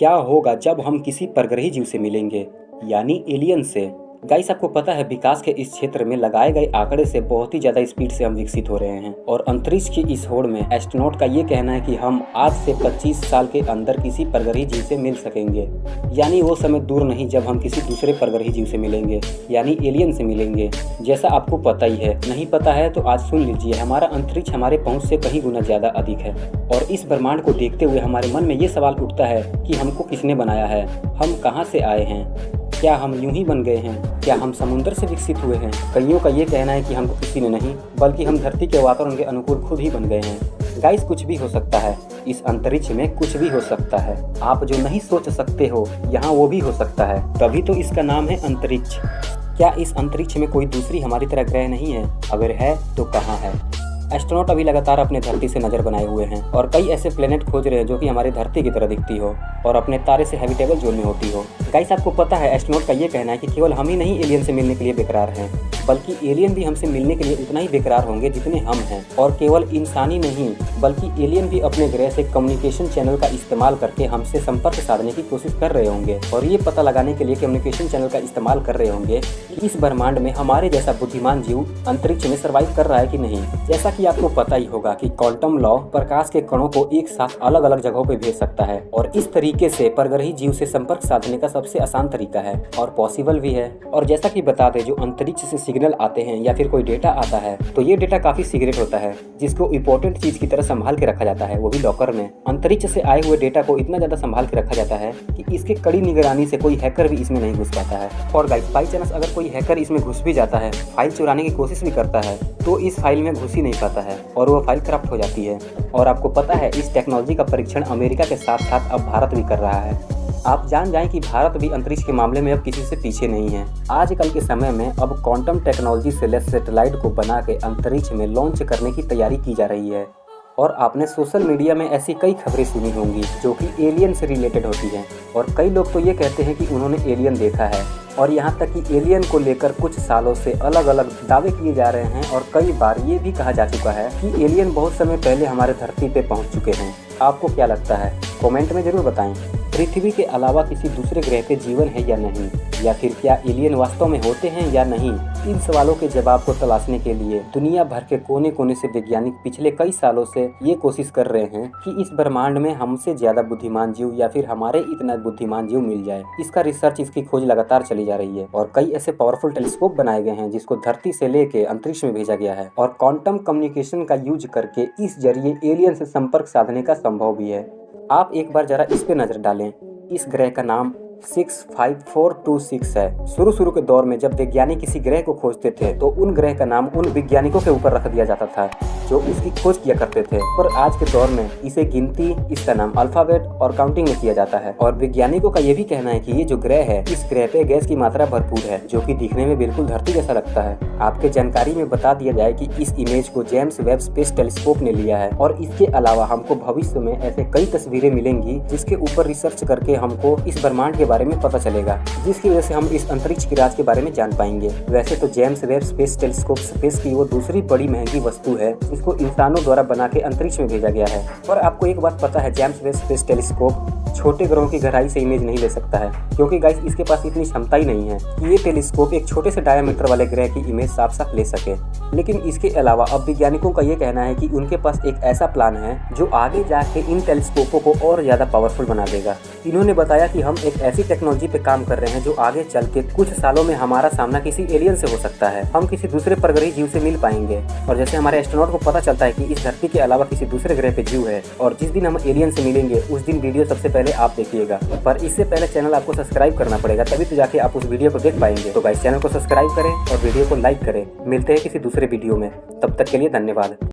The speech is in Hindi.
क्या होगा जब हम किसी परग्रही जीव से मिलेंगे, यानी एलियन से। गाइस, आपको पता है विकास के इस क्षेत्र में लगाए गए आंकड़े से बहुत ही ज़्यादा स्पीड से हम विकसित हो रहे हैं और अंतरिक्ष की इस होड़ में एस्ट्रोनॉट का ये कहना है कि हम आज से 25 साल के अंदर किसी परग्रही जीव से मिल सकेंगे। यानी वो समय दूर नहीं जब हम किसी दूसरे परग्रही जीव से मिलेंगे, यानी एलियन से मिलेंगे। जैसा आपको पता ही है, नहीं पता है तो आज सुन लीजिए, हमारा अंतरिक्ष हमारे पहुँच से कहीं गुना ज़्यादा अधिक है और इस ब्रह्मांड को देखते हुए हमारे मन में ये सवाल उठता है कि हमको किसने बनाया है, हम कहाँ से आए हैं, क्या हम यूं ही बन गए हैं, क्या हम समुद्र से विकसित हुए हैं। कईयों का ये कहना है कि हमको किसी ने नहीं बल्कि हम धरती के वातावरण के अनुकूल खुद ही बन गए हैं। गाइस, कुछ भी हो सकता है, इस अंतरिक्ष में कुछ भी हो सकता है। आप जो नहीं सोच सकते हो यहाँ वो भी हो सकता है, तभी तो इसका नाम है अंतरिक्ष। क्या इस अंतरिक्ष में कोई दूसरी हमारी तरह ग्रह नहीं है? अगर है तो कहाँ है? एस्ट्रोनॉट अभी लगातार अपने धरती से नज़र बनाए हुए हैं और कई ऐसे प्लेनेट खोज रहे हैं जो कि हमारी धरती की तरह दिखती हो और अपने तारे से हैबिटेबल जोन में होती हो। गाइस, आपको पता है एस्ट्रोनॉट का ये कहना है कि केवल हम ही नहीं एलियन से मिलने के लिए बेकरार हैं, बल्कि एलियन भी हमसे मिलने के लिए उतना ही बेकरार होंगे जितने हम हैं। और केवल इंसान ही नहीं बल्कि एलियन भी अपने ग्रह से कम्युनिकेशन चैनल का इस्तेमाल करके हमसे संपर्क साधने की कोशिश कर रहे होंगे और ये पता लगाने के लिए कम्युनिकेशन चैनल का इस्तेमाल कर रहे होंगे कि इस ब्रह्मांड में हमारे जैसा बुद्धिमान जीव अंतरिक्ष में सर्वाइव कर रहा है कि नहीं। जैसा कि आपको पता ही होगा कि क्वांटम लॉ प्रकाश के कणों को एक साथ अलग अलग जगहों पे भेज सकता है और इस तरीके से परग्रही जीव से संपर्क साधने का सबसे आसान तरीका है और पॉसिबल भी है। और जैसा कि बता दें, जो अंतरिक्ष से सिग्नल आते हैं या फिर कोई डेटा आता है तो ये डेटा काफी सीक्रेट होता है, जिसको इंपॉर्टेंट चीज की तरह संभाल के रखा जाता है, वो भी लॉकर में। अंतरिक्ष से आए हुए डेटा को इतना ज्यादा संभाल के रखा जाता है कि इसके कड़ी निगरानी से कोई हैकर भी इसमें नहीं घुस पाता है। और गाइस, बाई चांस अगर कोई हैकर इसमें घुस भी जाता है, फाइल चुराने की कोशिश भी करता है, तो इस फाइल में घुस ही नहीं पाता है और वो फाइल करप्ट हो जाती है। और आपको पता है इस टेक्नोलॉजी का परीक्षण अमेरिका के साथ साथ अब भारत भी कर रहा है। आप जान जाएं कि भारत भी अंतरिक्ष के मामले में अब किसी से पीछे नहीं है। आजकल के समय में अब क्वांटम टेक्नोलॉजी से लैस सैटेलाइट को बना के अंतरिक्ष में लॉन्च करने की तैयारी की जा रही है। और आपने सोशल मीडिया में ऐसी कई खबरें सुनी होंगी जो कि एलियन से रिलेटेड होती हैं और कई लोग तो ये कहते हैं कि उन्होंने एलियन देखा है और यहाँ तक कि एलियन को लेकर कुछ सालों से अलग अलग दावे किए जा रहे हैं और कई बार ये भी कहा जा चुका है कि एलियन बहुत समय पहले हमारे धरती पे पहुँच चुके हैं। आपको क्या लगता है? कमेंट में जरूर बताएं। पृथ्वी के अलावा किसी दूसरे ग्रह पे जीवन है या नहीं, या फिर क्या एलियन वास्तव में होते हैं या नहीं? इन सवालों के जवाब को तलाशने के लिए दुनिया भर के कोने कोने से वैज्ञानिक पिछले कई सालों से ये कोशिश कर रहे हैं कि इस ब्रह्मांड में हमसे ज्यादा बुद्धिमान जीव या फिर हमारे इतना बुद्धिमान जीव मिल जाए। इसका रिसर्च, इसकी खोज लगातार चली जा रही है और कई ऐसे पावरफुल टेलीस्कोप बनाए गए हैं जिसको धरती से लेके अंतरिक्ष में भेजा गया है और क्वांटम कम्युनिकेशन का यूज करके इस जरिए एलियन से संपर्क साधने का संभव भी है। आप एक बार जरा इस पे नजर डालें। इस ग्रह का नाम 65426 है। शुरू के दौर में जब वैज्ञानिक किसी ग्रह को खोजते थे तो उन ग्रह का नाम उन वैज्ञानिकों के ऊपर रख दिया जाता था जो इसकी खोज किया करते थे। पर आज के दौर में इसे गिनती, इसका नाम अल्फाबेट और काउंटिंग में किया जाता है। और वैज्ञानिकों का ये भी कहना है कि ये जो ग्रह है, इस ग्रह पे गैस की मात्रा भरपूर है जो कि दिखने में बिल्कुल धरती जैसा लगता है। आपके जानकारी में बता दिया जाए कि इस इमेज को जेम्स वेब स्पेस टेलीस्कोप ने लिया है और इसके अलावा हमको भविष्य में ऐसे कई तस्वीरें मिलेंगी जिसके ऊपर रिसर्च करके हमको इस ब्रह्मांड के बारे में पता चलेगा, जिसकी वजह से हम इस अंतरिक्ष की राज के बारे में जान पाएंगे। वैसे तो James Webb space telescope space की वो दूसरी बड़ी महंगी वस्तु है जिसको इंसानों द्वारा बना के अंतरिक्ष में भेजा गया है। और आपको एक बात पता है, जेम्स वेब स्पेस टेलीस्कोप छोटे ग्रहों की गहराई से इमेज नहीं ले सकता है क्योंकि गाइस इसके पास इतनी क्षमता ही नहीं है कि ये टेलीस्कोप एक छोटे से डायमीटर वाले ग्रह की इमेज साफ साफ ले सके। लेकिन इसके अलावा अब वैज्ञानिकों का ये कहना है कि उनके पास एक ऐसा प्लान है जो आगे जाके इन टेलीस्कोपों को और ज्यादा पावरफुल बना देगा। इन्होंने बताया कि हम एक ऐसी टेक्नोलॉजी पे काम कर रहे हैं जो आगे चल के कुछ सालों में हमारा सामना किसी एलियन से हो सकता है। हम किसी दूसरे परग्रही जीव से मिल पाएंगे और जैसे हमारे एस्ट्रोनॉट को पता चलता है कि इस धरती के अलावा किसी दूसरे ग्रह पे जीव है और जिस दिन हम एलियन से मिलेंगे उस दिन वीडियो सबसे पहले आप देखिएगा। पर इससे पहले चैनल आपको सब्सक्राइब करना पड़ेगा, तभी तो जाके आप उस वीडियो को देख पाएंगे। तो गाइस, चैनल को सब्सक्राइब करें और वीडियो को लाइक करें। मिलते हैं किसी दूसरे वीडियो में, तब तक के लिए धन्यवाद।